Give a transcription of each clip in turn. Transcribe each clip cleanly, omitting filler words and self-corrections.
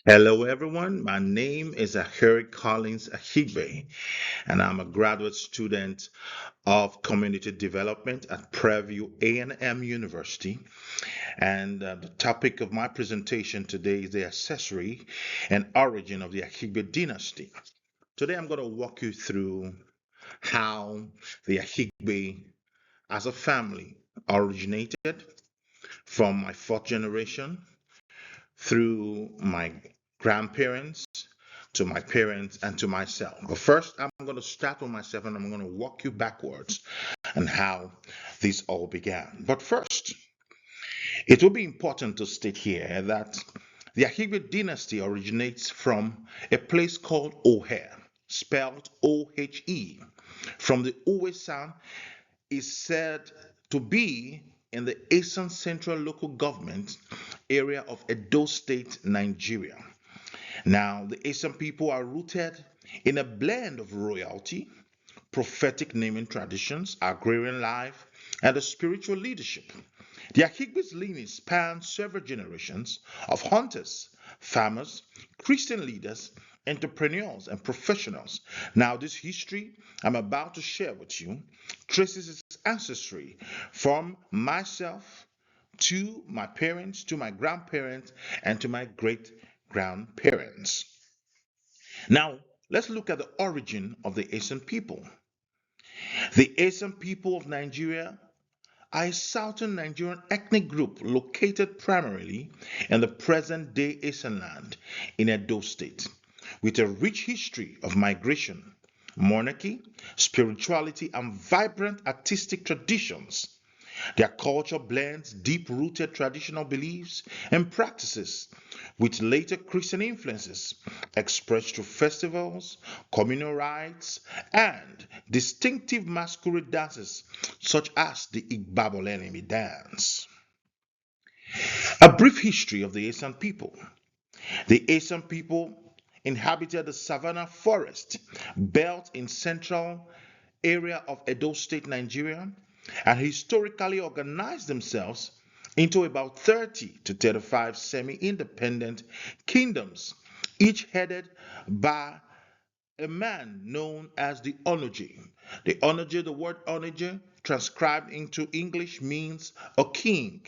Hello, everyone. My name is AKHERE AKHIGBE, and I'm a graduate student of Community Development at Prairie A&M University. And the topic of my presentation today is the ancestry and origin of the AKHIGBE dynasty. Today, I'm going to walk you through how the AKHIGBE as a family originated from my fourth generation through my grandparents to my parents and to myself. But first, I'm going to start with myself and I'm going to walk you backwards and how this all began. But first, it will be important to state here that the AKHIGBE dynasty originates from a place called O'Hare, spelled O-H-E. From the Owe sound is said to be in the Eastern Central Local Government area of Edo State, Nigeria. Now, the Asian people are rooted in a blend of royalty, prophetic naming traditions, agrarian life, and the spiritual leadership. The Akigbe's lineage spans several generations of hunters, farmers, Christian leaders, entrepreneurs, and professionals. Now, this history I'm about to share with you traces its ancestry from myself to my parents, to my grandparents, and to my great grandparents. Now, let's look at the origin of the Asian people. The Asian people of Nigeria are a southern Nigerian ethnic group located primarily in the present day Asian land in Edo State, with a rich history of migration, monarchy, spirituality, and vibrant artistic traditions. Their culture blends deep rooted traditional beliefs and practices with later Christian influences expressed through festivals, communal rites, and distinctive masquerade dances such as the Igbabolenimi dance. A brief history of the Asian people. The Asian people inhabited the savanna forest belt in central area of Edo State, Nigeria, and historically organized themselves into about 30 to 35 semi-independent kingdoms, each headed by a man known as the Onoje. The word Onoje, transcribed into English, means a king,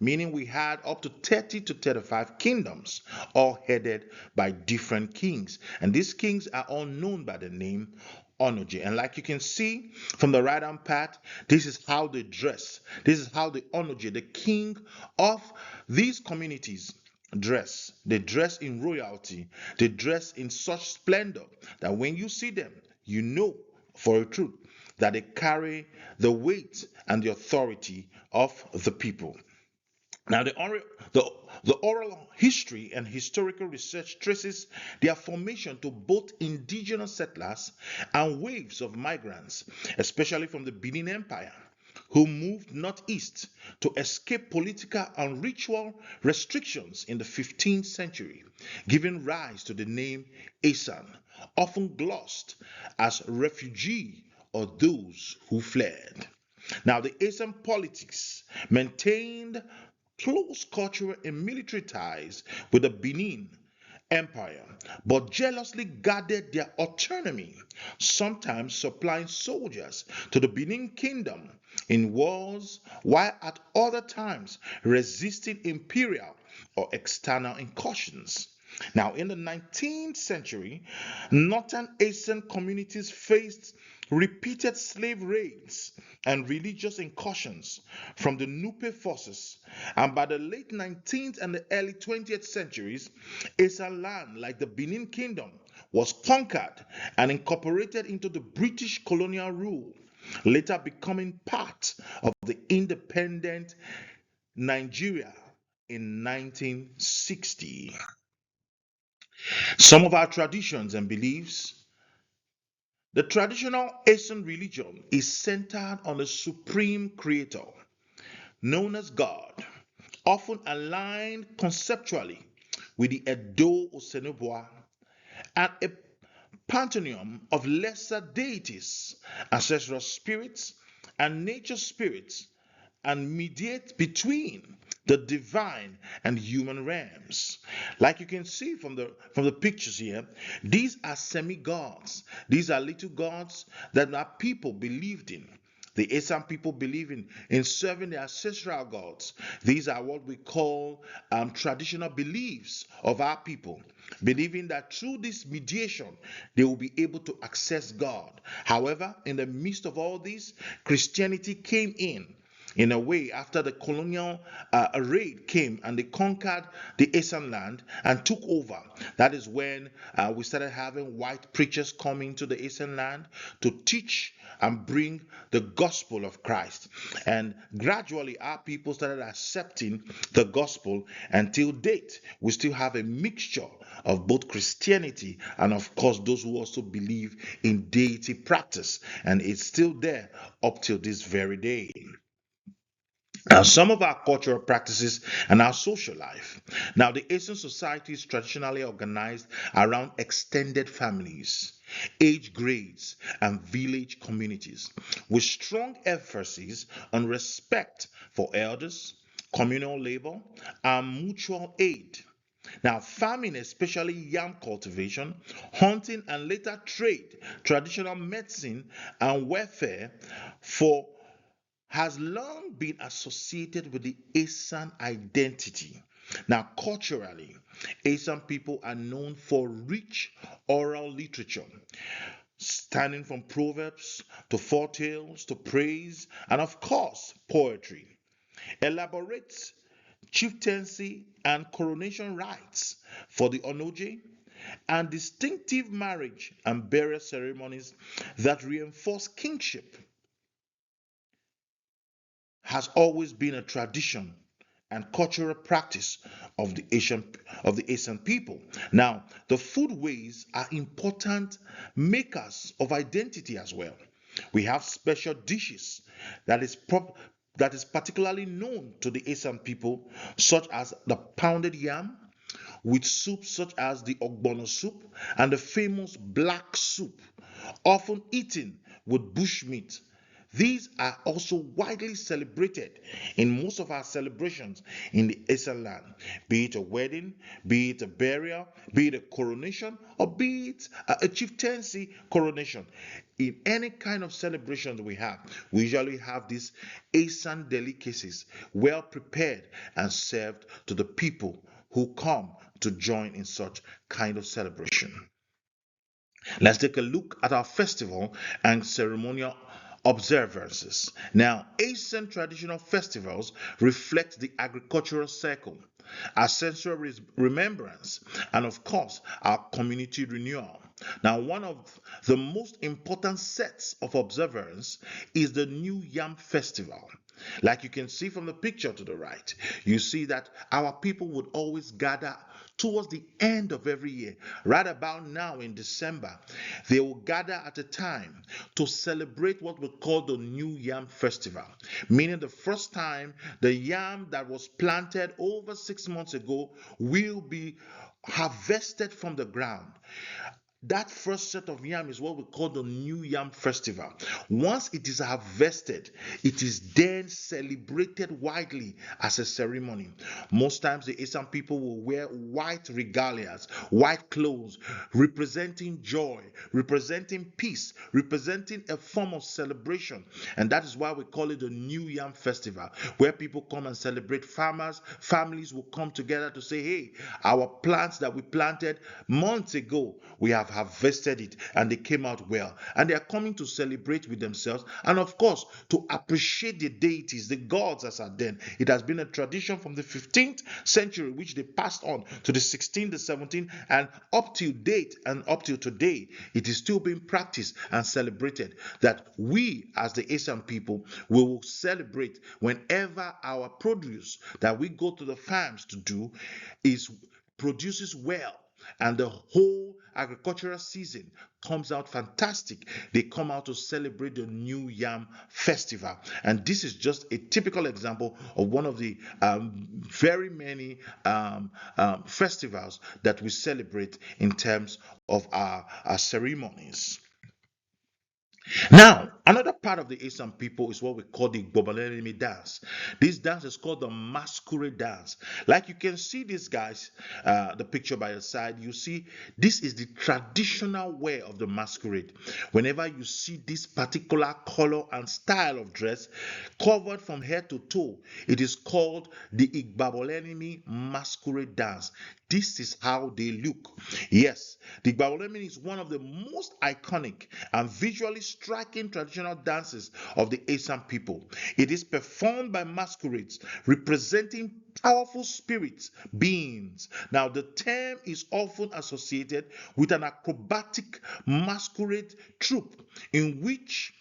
meaning we had up to 30 to 35 kingdoms, all headed by different kings. And these kings are all known by the name Onoje. And like you can see from the right hand part, this is how they dress. This is how the Onoje, the king of these communities, dress. They dress in royalty. They dress in such splendor that when you see them, you know for a truth that they carry the weight and the authority of the people. Now, the, the oral history and historical research traces their formation to both indigenous settlers and waves of migrants, especially from the Benin Empire, who moved northeast to escape political and ritual restrictions in the 15th century, giving rise to the name Asan, often glossed as refugee or those who fled. Now, the Asian politics maintained close cultural and military ties with the Benin Empire, but jealously guarded their autonomy, sometimes supplying soldiers to the Benin Kingdom in wars, while at other times resisting imperial or external incursions. Now, in the 19th century, Northern Asian communities faced repeated slave raids and religious incursions from the Nupe forces. And by the late 19th and the early 20th centuries, Asian land like the Benin Kingdom was conquered and incorporated into the British colonial rule, later becoming part of the independent Nigeria in 1960. Some of our traditions and beliefs. The traditional Asian religion is centered on a supreme creator known as God, often aligned conceptually with the Edo Osenobua, and a pantheon of lesser deities, ancestral spirits, and nature spirits, and mediate between the divine and human realms. Like you can see from the pictures here, these are semi-gods. These are little gods that our people believed in. The Asian people believe in serving the ancestral gods. These are what we call traditional beliefs of our people, believing that through this mediation they will be able to access God. However, in the midst of all this, Christianity came in a way after the colonial raid came and they conquered the Asian land and took over. That is when we started having white preachers coming to the Asian land to teach and bring the gospel of Christ. And gradually our people started accepting the gospel. Until date, we still have a mixture of both Christianity and of course those who also believe in deity practice, and it's still there up till this very day. Now, some of our cultural practices and our social life. Now, the Asian society is traditionally organized around extended families, age grades, and village communities, with strong emphasis on respect for elders, communal labor, and mutual aid. Now, farming, especially yam cultivation, hunting, and later trade, traditional medicine, and welfare for has long been associated with the Asian identity. Now, culturally, Asian people are known for rich oral literature, spanning from proverbs to foretales to praise, and of course, poetry. Elaborate chieftaincy and coronation rites for the Onoje, and distinctive marriage and burial ceremonies that reinforce kingship has always been a tradition and cultural practice of the Asian people. Now, the foodways are important makers of identity as well. We have special dishes that is that is particularly known to the Asian people, such as the pounded yam, with soups such as the ogbono soup and the famous black soup, often eaten with bushmeat. These are also widely celebrated in most of our celebrations in the Asian land, be it a wedding, be it a burial, be it a coronation, or be it a chieftaincy coronation. In any kind of celebration that we usually have these Asian delicacies well prepared and served to the people who come to join in such kind of celebration. Let's take a look at our festival and ceremonial observances. Now, Asian traditional festivals reflect the agricultural cycle, ancestral remembrance, and of course, our community renewal. Now, one of the most important sets of observance is the New Yam Festival. Like you can see from the picture to the right, you see that our people would always gather towards the end of every year. Right about now in December, they will gather at a time to celebrate what we call the New Yam Festival, meaning the first time the yam that was planted over 6 months ago will be harvested from the ground. That first set of yam is what we call the New Yam Festival. Once it is harvested, it is then celebrated widely as a ceremony. Most times, the Asian people will wear white regalias, white clothes, representing joy, representing peace, representing a form of celebration. And that is why we call it the New Yam Festival, where people come and celebrate farmers. Families will come together to say, hey, our plants that we planted months ago, we have harvested it and they came out well. And they are coming to celebrate with themselves and, of course, to appreciate the deities, the gods as at then. It has been a tradition from the 15th century, which they passed on to the 16th, the 17th, and up till date and up till today, it is still being practiced and celebrated that we, as the Asian people, will celebrate whenever our produce that we go to the farms to do is produces well and the whole agricultural season comes out fantastic. They come out to celebrate the New Yam Festival. And this is just a typical example of one of the very many festivals that we celebrate in terms of our ceremonies. Now, Another part of the Asian people is what we call the Igbobalelemi dance. This dance is called the masquerade dance. Like you can see these guys, the picture by your side, you see this is the traditional wear of the masquerade. Whenever you see this particular color and style of dress covered from head to toe, it is called the Igbobalelemi masquerade dance. This is how they look. Yes, the Igbobalelemi is one of the most iconic and visually striking traditional dances of the Asian people. It is performed by masquerades representing powerful spirits, beings. Now, the term is often associated with an acrobatic masquerade troupe in which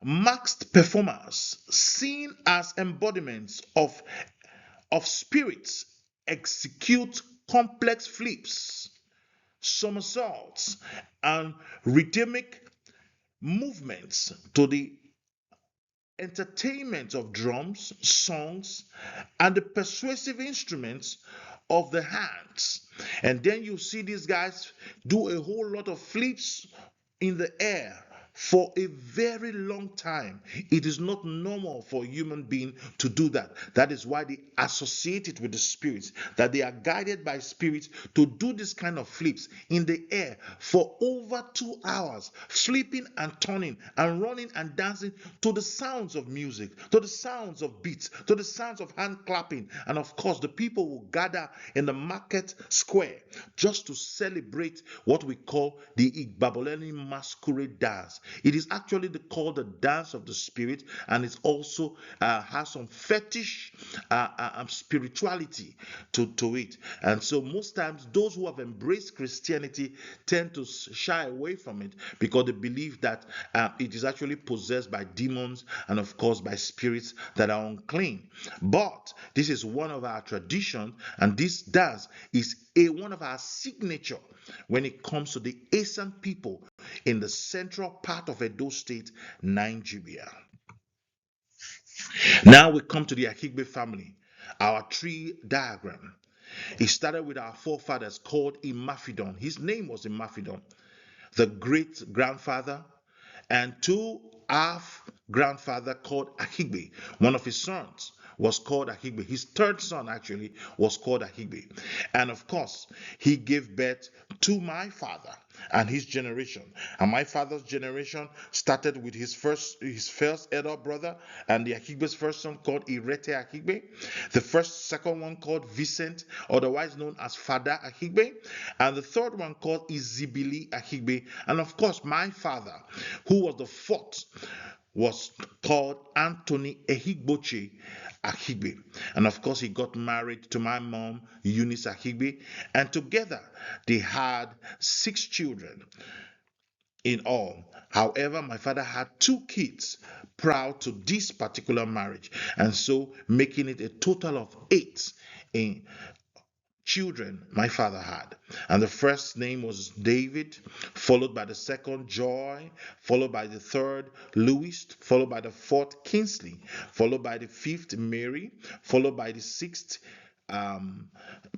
masked performers, seen as embodiments of spirits, execute complex flips, somersaults, and rhythmic movements to the entertainment of drums, songs, and the persuasive instruments of the hands. And then you see these guys do a whole lot of flips in the air for a very long time. It is not normal for a human being to do that. That is why they associate it with the spirits, that they are guided by spirits to do this kind of flips in the air for over 2 hours, flipping and turning and running and dancing to the sounds of music, to the sounds of beats, to the sounds of hand clapping. And of course, the people will gather in the market square just to celebrate what we call the Igbobalelemi masquerade dance. It is actually called the dance of the spirit, and it also has some fetish spirituality to it. And so most times those who have embraced Christianity tend to shy away from it because they believe that it is actually possessed by demons and of course by spirits that are unclean. But this is one of our traditions, and this dance is one of our signature when it comes to the Asian people in the central part of Edo State, Nigeria. Now we come to the AKHIGBE family, our tree diagram. It started with our forefathers called Imafidon. His name was Imafidon, the great grandfather, and two half grandfather called AKHIGBE. One of his sons was called AKHIGBE. His third son actually was called AKHIGBE. And of course, he gave birth to my father and his generation. And my father's generation started with his first elder brother and the AKHIGBE's first son called Irete AKHIGBE. The second one called Vincent, otherwise known as Fada AKHIGBE. And the third one called Izibili AKHIGBE. And of course, my father, who was the fourth, was called Anthony Ehigboche AKHIGBE. And of course, he got married to my mom, Eunice AKHIGBE. And together, they had 6 children in all. However, my father had 2 kids prior to this particular marriage. And so, making it a total of 8 in children my father had. And the first name was David, followed by the second Joy, followed by the third Louis, followed by the fourth Kingsley, followed by the fifth Mary, followed by the sixth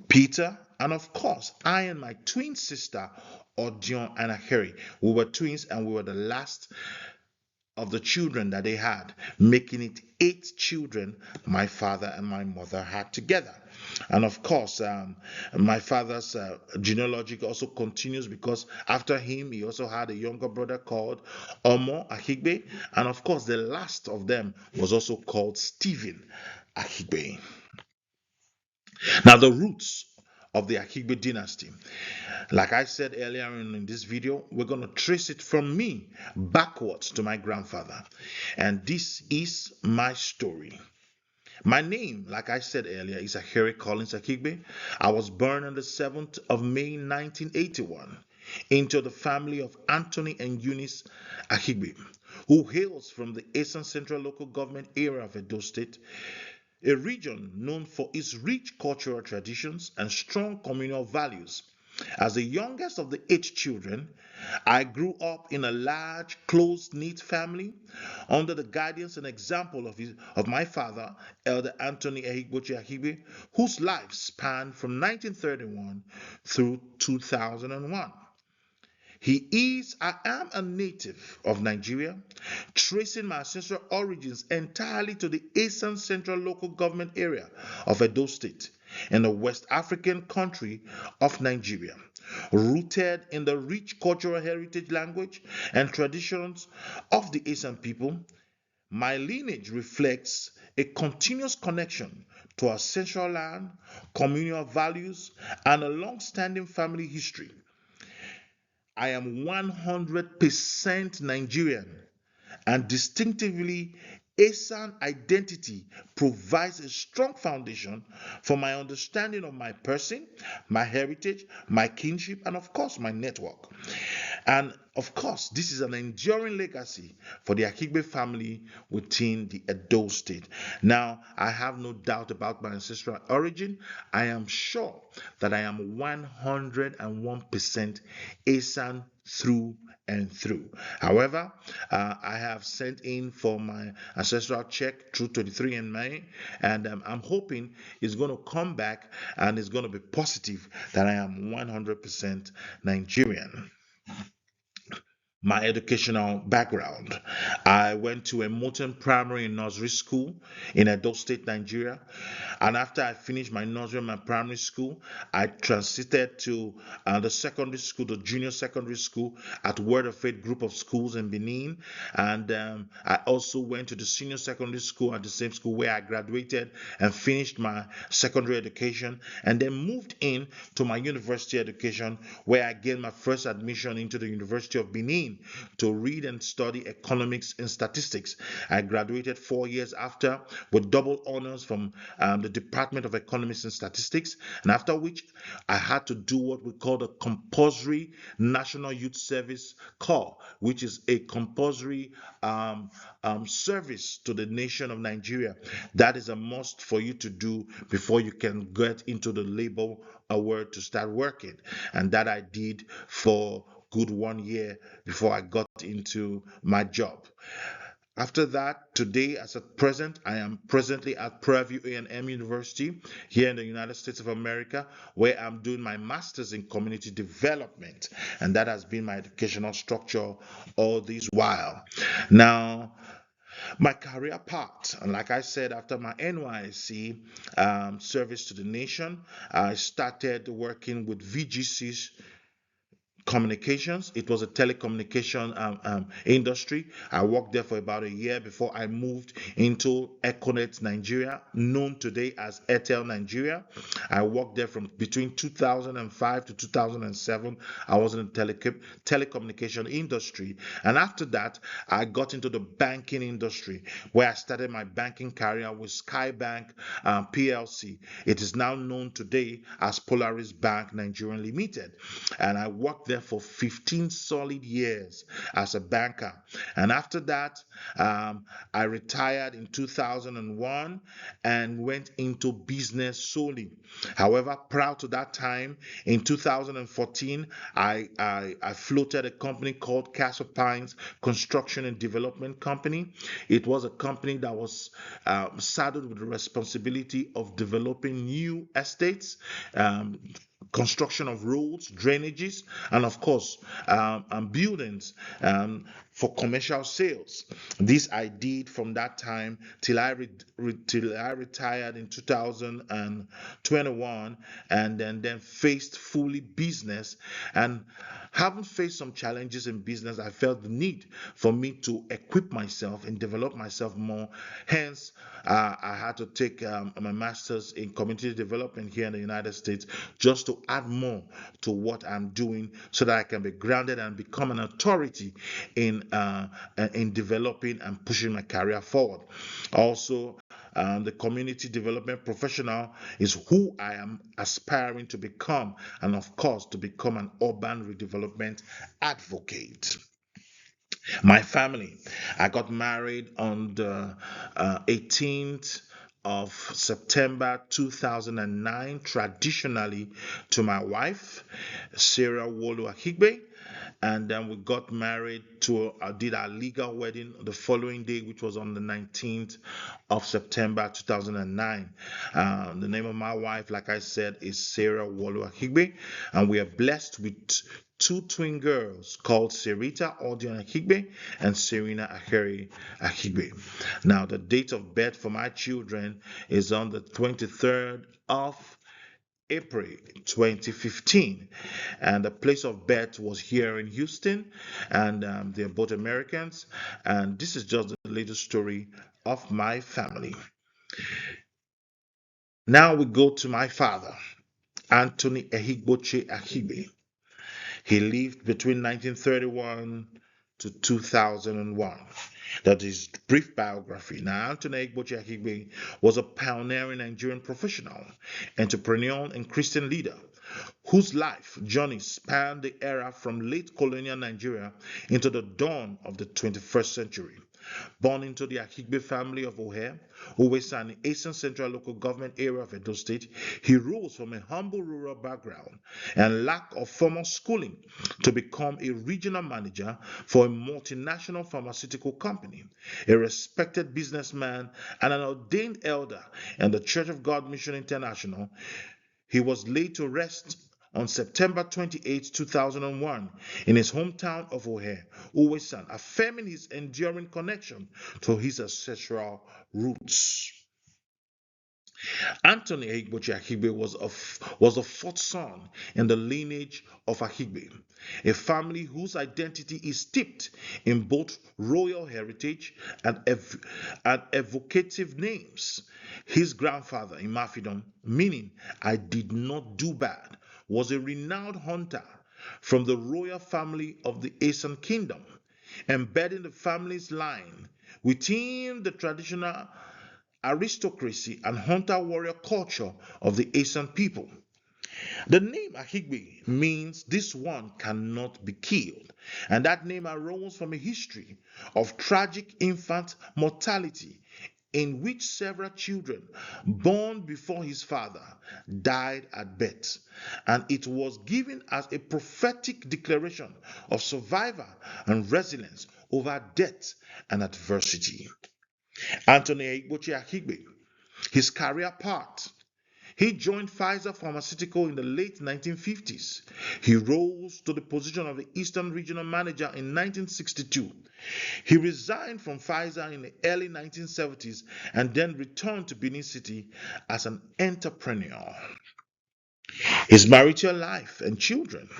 Peter, and of course I and my twin sister Odion and AKHERE. We were twins and we were the last of the children that they had, making it 8 children my father and my mother had together. And of course, my father's genealogy also continues because after him, he also had a younger brother called Omo AKHIGBE. And of course, the last of them was also called Stephen AKHIGBE. Now, the roots of the AKHIGBE dynasty, like I said earlier in this video, we're going to trace it from me backwards to my grandfather. And this is my story. My name, like I said earlier, is AKHERE Collins AKHIGBE. I was born on the 7th of May 1981 into the family of Anthony and Eunice AKHIGBE, who hails from the Eastern Central Local Government area of Edo State, a region known for its rich cultural traditions and strong communal values. As the youngest of the 8 children, I grew up in a large, close-knit family under the guidance and example of my father, Elder Anthony Ehigboche AKHIGBE, whose life spanned from 1931 through 2001. I am a native of Nigeria, tracing my ancestral origins entirely to the Eastern Central Local Government area of Edo State in the West African country of Nigeria, rooted in the rich cultural heritage, language, and traditions of the Eastern people. My lineage reflects a continuous connection to our ancestral land, communal values, and a long-standing family history. I am 100% Nigerian, and distinctively Asian identity provides a strong foundation for my understanding of my person, my heritage, my kinship, and of course, my network. And of course, this is an enduring legacy for the AKHIGBE family within the Edo state. Now, I have no doubt about my ancestral origin. I am sure that I am 101% Asian through and through. However, I have sent in for my ancestral check through 23andMe, and I'm hoping it's going to come back and it's going to be positive that I am 100% Nigerian. My educational background. I went to a Moton Primary and Nursery School in Edo State, Nigeria. And after I finished my nursery and my primary school, I transited to the secondary school, the junior secondary school at Word of Faith Group of Schools in Benin. And I also went to the senior secondary school at the same school where I graduated and finished my secondary education, and then moved in to my university education where I gained my first admission into the University of Benin to read and study economics and statistics. I graduated 4 years after with double honors from the Department of Economics and Statistics, and after which I had to do what we call the compulsory National Youth Service Corps, which is a compulsory service to the nation of Nigeria. That is a must for you to do before you can get into the labor world to start working, and that I did for good 1 year before I got into my job. After that, today, as at present, I am presently at Prairie View A&M University here in the United States of America, where I'm doing my master's in community development, and that has been my educational structure all this while. Now, my career path, and like I said, after my NYSC service to the nation, I started working with VGC's communications. It was a telecommunication industry. I worked there for about a year before I moved into Econet Nigeria, known today as Airtel Nigeria. I worked there from between 2005 to 2007. I was in the telecommunication industry, and after that I got into the banking industry, where I started my banking career with Skybank PLC. It is now known today as Polaris Bank Nigeria Limited, and I worked there for 15 solid years as a banker. And after that, I retired in 2001 and went into business solely. However, prior to that time, in 2014, I floated a company called Castle Pines Construction and Development Company. It was a company that was saddled with the responsibility of developing new estates, construction of roads, drainages, and of course, buildings for commercial sales. This I did from that time till till I retired in 2021, and then faced fully business. And having faced some challenges in business, I felt the need for me to equip myself and develop myself more. Hence, I had to take my master's in community development here in the United States, just to add more to what I'm doing, so that I can be grounded and become an authority in developing and pushing my career forward. Also, the community development professional is who I am aspiring to become, and of course, to become an urban redevelopment advocate. My family, I got married on the 18th of September 2009, traditionally, to my wife, Sarah Wolu Akigbe. And then we got married to, did our legal wedding the following day, which was on the 19th of September 2009. The name of my wife, like I said, is Sarah Wolu Akigbe, and we are blessed with two twin girls called Sarita Odion AKHIGBE and Serena AKHERE AKHIGBE. Now, the date of birth for my children is on the 23rd of April 2015, and the place of birth was here in Houston, and they're both Americans. And this is just the little story of my family. Now we go to my father, Anthony Ehigboche AKHIGBE. He lived between 1931 to 2001. That is brief biography. Now, Anthony Ehigboche AKHIGBE was a pioneering Nigerian professional, entrepreneur, and Christian leader whose life journey spanned the era from late colonial Nigeria into the dawn of the 21st century. Born into the AKHIGBE family of AKHERE, Uwesa, an Eastern Central Local Government area of Edo State, he rose from a humble rural background and lack of formal schooling to become a regional manager for a multinational pharmaceutical company, a respected businessman, and an ordained elder in the Church of God Mission International. He was laid to rest on September 28, 2001, in his hometown of AKHERE, Uwesan, affirming his enduring connection to his ancestral roots. Anthony Ehigboche AKHIGBE was the fourth son in the lineage of AKHIGBE, a family whose identity is steeped in both royal heritage and evocative names. His grandfather, Imafidon, meaning I did not do bad, was a renowned hunter from the royal family of the Asan kingdom, embedding the family's line within the traditional aristocracy and hunter warrior culture of the Asian people. The name AKHIGBE means this one cannot be killed, and that name arose from a history of tragic infant mortality in which several children born before his father died at birth, and it was given as a prophetic declaration of survival and resilience over death and adversity. Anthony Ehigboche AKHIGBE, his career path. He joined Pfizer Pharmaceutical in the late 1950s. He rose to the position of the Eastern Regional Manager in 1962. He resigned from Pfizer in the early 1970s and then returned to Benin City as an entrepreneur. His marital life and children.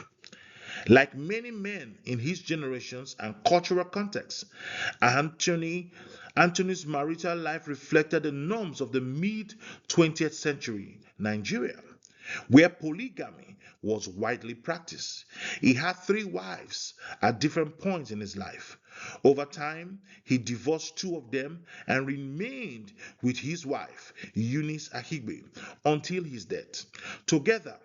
Like many men in his generations and cultural context, Anthony's marital life reflected the norms of the mid 20th century Nigeria, where polygamy was widely practiced. He had three wives at different points in his life. Over time, he divorced two of them and remained with his wife, Eunice AKHIGBE, until his death. Together,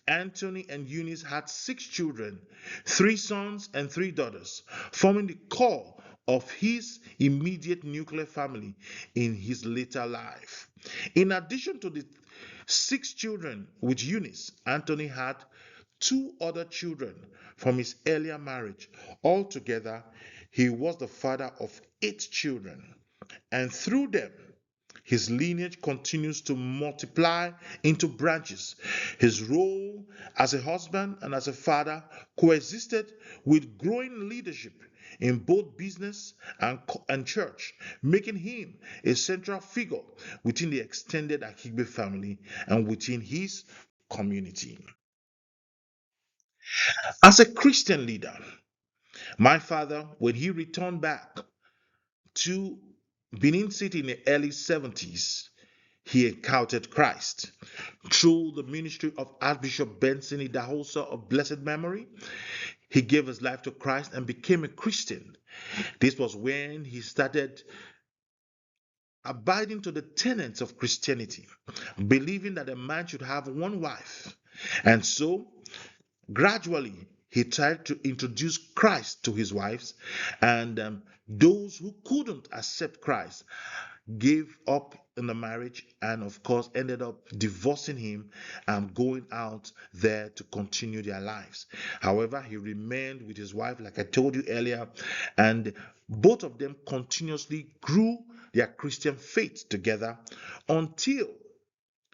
Anthony and Eunice had six children, three sons and three daughters, forming the core of his immediate nuclear family in his later life. In addition to the six children with Eunice, Anthony had two other children from his earlier marriage. Altogether, he was the father of eight children, and through them, his lineage continues to multiply into branches. His role as a husband and as a father coexisted with growing leadership in both business and church, making him a central figure within the extended AKHIGBE family and within his community. As a Christian leader, my father, when he returned back to Benin City in the early 70s, he encountered Christ. Through the ministry of Archbishop Benson Idahosa of blessed memory, he gave his life to Christ and became a Christian. This was when he started abiding to the tenets of Christianity, believing that a man should have one wife. And so, gradually, he tried to introduce Christ to his wives, and those who couldn't accept Christ gave up in the marriage and, of course, ended up divorcing him and going out there to continue their lives. However, he remained with his wife, like I told you earlier, and both of them continuously grew their Christian faith together until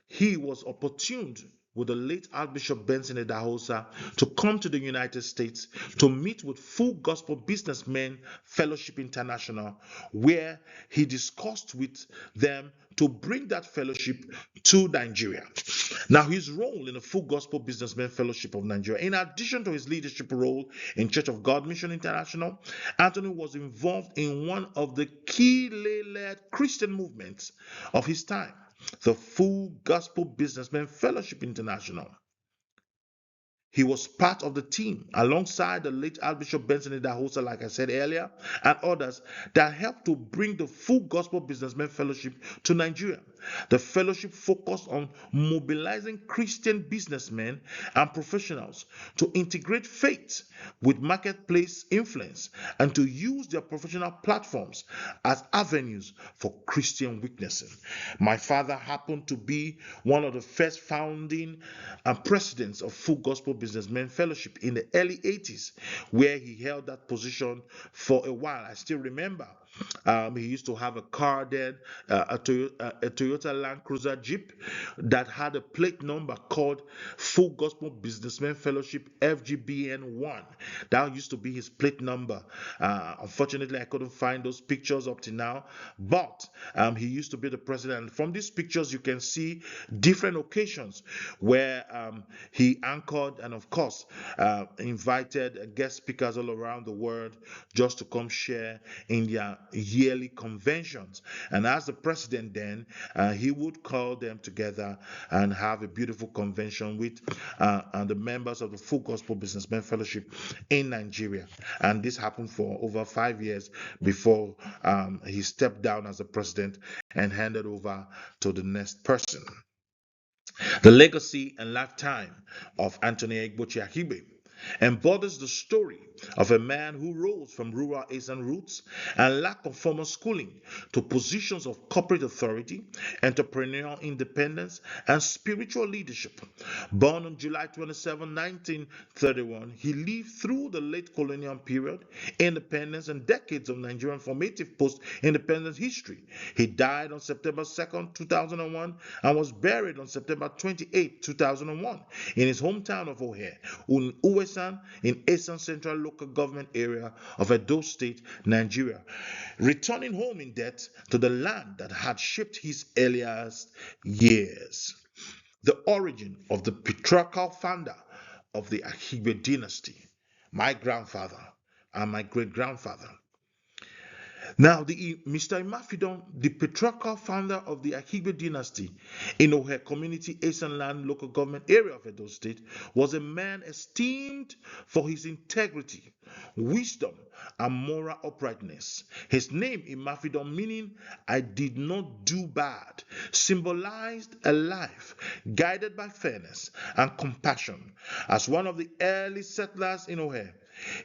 he was opportune with the late Archbishop Benson Idahosa to come to the United States to meet with Full Gospel Businessmen Fellowship International, where he discussed with them to bring that fellowship to Nigeria. Now, his role in the Full Gospel Businessmen Fellowship of Nigeria, in addition to his leadership role in Church of God Mission International, Anthony was involved in one of the key lay-led Christian movements of his time, the Full Gospel Businessmen Fellowship International. He was part of the team alongside the late Archbishop Benson Idahosa, like I said earlier, and others that helped to bring the Full Gospel Businessmen Fellowship to Nigeria. The fellowship focused on mobilizing Christian businessmen and professionals to integrate faith with marketplace influence and to use their professional platforms as avenues for Christian witnessing. My father happened to be one of the first founding presidents of Full Gospel Businessmen Fellowship in the early 80s, where he held that position for a while. I still remember he used to have a car then, a Toyota Land Cruiser Jeep that had a plate number called Full Gospel Businessmen Fellowship FGBN1. That used to be his plate number. Unfortunately, I couldn't find those pictures up to now, but he used to be the president. From these pictures, you can see different occasions where he anchored and, of course, invited guest speakers all around the world just to come share in their yearly conventions. And as the president then, he would call them together and have a beautiful convention with the members of the Full Gospel Businessmen Fellowship in Nigeria. And this happened for over 5 years before he stepped down as the president and handed over to the next person. The legacy and lifetime of Anthony AKHERE embodies the story of a man who rose from rural Asian roots and lack of formal schooling to positions of corporate authority, entrepreneurial independence, and spiritual leadership. Born on July 27, 1931, he lived through the late colonial period, independence, and decades of Nigerian formative post-independence history. He died on September 2nd, 2001, and was buried on September 28, 2001, in his hometown of AKHERE, in Eastern Central Local Government Area of Edo State, Nigeria, returning home in death to the land that had shaped his earliest years. The origin of the patriarchal founder of the AKHIGBE dynasty, my grandfather and my great-grandfather. Now, Mr. Imafidon, the patriarchal founder of the AKHIGBE dynasty in AKHERE Community Asian Land Local Government Area of Edo State, was a man esteemed for his integrity, wisdom, and moral uprightness. His name, Imafidon, meaning I did not do bad, symbolized a life guided by fairness and compassion. As one of the early settlers in AKHERE,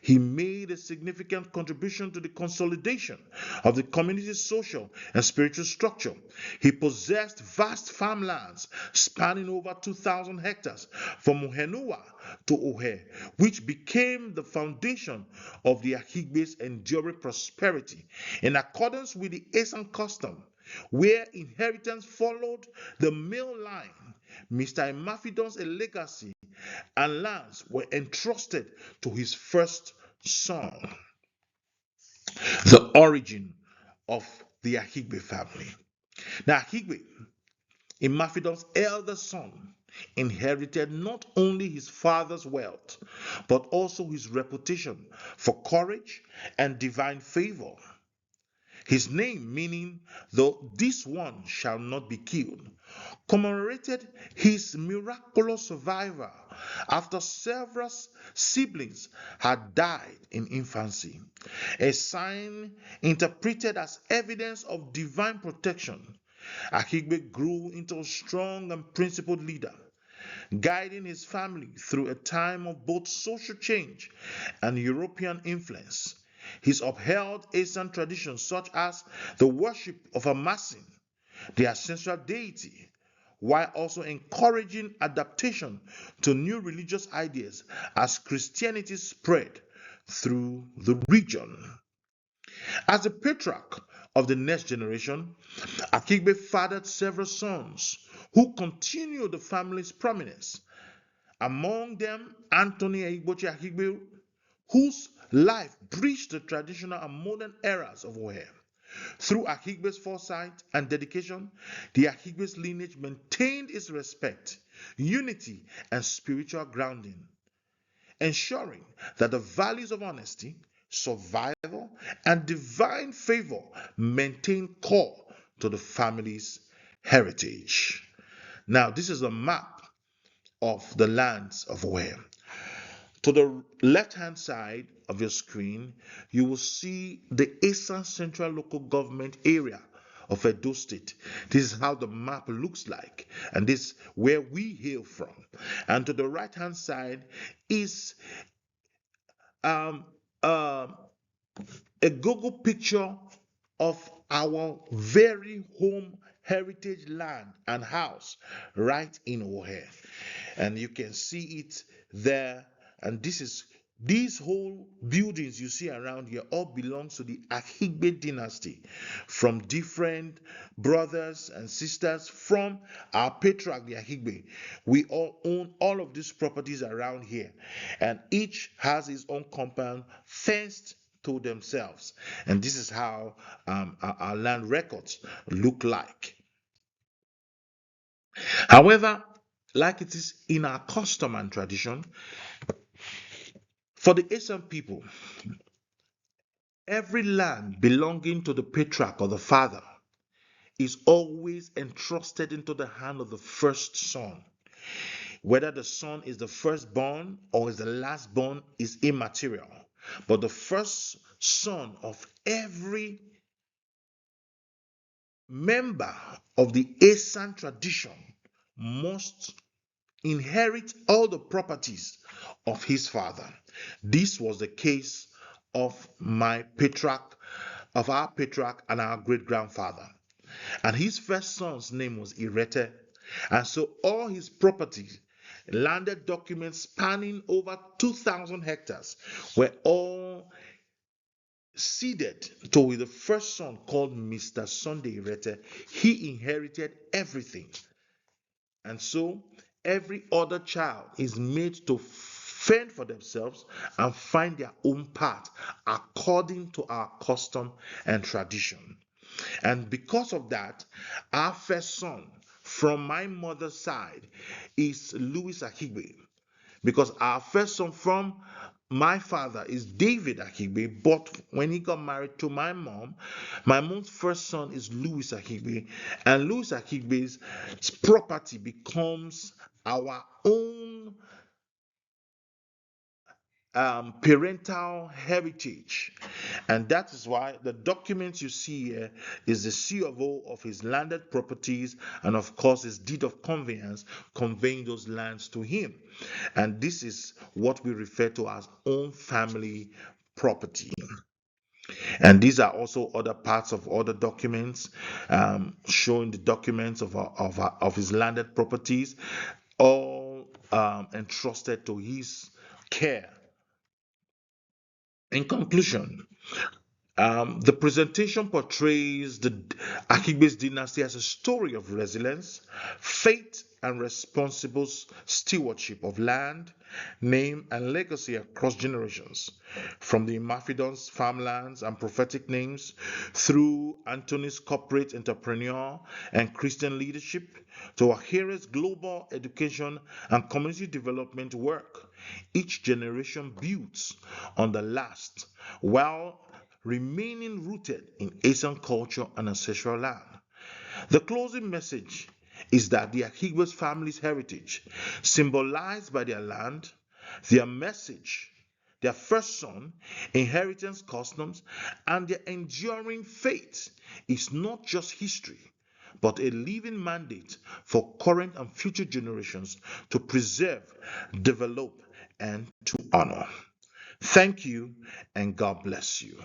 he made a significant contribution to the consolidation of the community's social and spiritual structure. He possessed vast farmlands spanning over 2,000 hectares from Uhenua to AKHERE, which became the foundation of the AKHIGBE's enduring prosperity. In accordance with the Asian custom, where inheritance followed the male line, Mr. Imafidon's legacy and lands were entrusted to his first son. The origin of the AKHIGBE family. Now, AKHIGBE, Imafidon's eldest son, inherited not only his father's wealth, but also his reputation for courage and divine favor. His name, meaning, though this one shall not be killed, commemorated his miraculous survival after several siblings had died in infancy, a sign interpreted as evidence of divine protection. AKHIGBE grew into a strong and principled leader, guiding his family through a time of both social change and European influence. He's upheld Asian traditions such as the worship of Amasin, the ancestral deity, while also encouraging adaptation to new religious ideas as Christianity spread through the region. As the patriarch of the next generation, AKHIGBE fathered several sons who continued the family's prominence. Among them, Anthony AKHIGBE, whose life bridged the traditional and modern eras of AKHERE. Through AKHIGBE's foresight and dedication, the AKHIGBE's lineage maintained its respect, unity, and spiritual grounding, ensuring that the values of honesty, survival, and divine favor maintain core to the family's heritage. Now, this is a map of the lands of AKHERE. To the left-hand side of your screen, you will see the Eastern Central Local Government area of Edo State. This is how the map looks like, and this is where we hail from. And to the right-hand side is um, uh, a Google picture of our very home heritage land and house right in AKHERE. And you can see it there. And these whole buildings you see around here all belongs to the AKHIGBE dynasty, from different brothers and sisters from our patriarch, the AKHIGBE. We all own all of these properties around here, and each has its own compound fenced to themselves. And this is how our land records look like. However, like it is in our custom and tradition, for the Asian people, every land belonging to the patriarch or the father is always entrusted into the hand of the first son. Whether the son is the firstborn or is the lastborn is immaterial. But the first son of every member of the Asian tradition must inherit all the properties of his father. This was the case of my patriarch, of our patriarch and our great grandfather. And his first son's name was Irete. And so all his properties, landed documents spanning over 2,000 hectares, were all ceded to the first son called Mr. Sunday Irete. He inherited everything. And so every other child is made to fend for themselves and find their own path according to our custom and tradition. And because of that, our first son from my mother's side is Louis AKHIGBE, because our first son from my father is David AKHIGBE, but when he got married to my mom's first son is Louis AKHIGBE, and Louis AKHIGBE's property becomes our own parental heritage. And that is why the documents you see here is the C of O of his landed properties, and of course his deed of conveyance conveying those lands to him. And this is what we refer to as own family property. And these are also other parts of other documents, showing the documents of his landed properties, all entrusted to his care. In conclusion, the presentation portrays the AKHIGBE's dynasty as a story of resilience, faith, and responsible stewardship of land, name, and legacy across generations. From the Mafidon's farmlands and prophetic names, through Anthony's corporate entrepreneur and Christian leadership, to AKHERE's global education and community development work, each generation builds on the last while remaining rooted in Asian culture and ancestral land. The closing message is that the AKHIGBE's family's heritage, symbolized by their land, their message, their first son, inheritance customs, and their enduring faith, is not just history, but a living mandate for current and future generations to preserve, develop, and to honor. Thank you, and God bless you.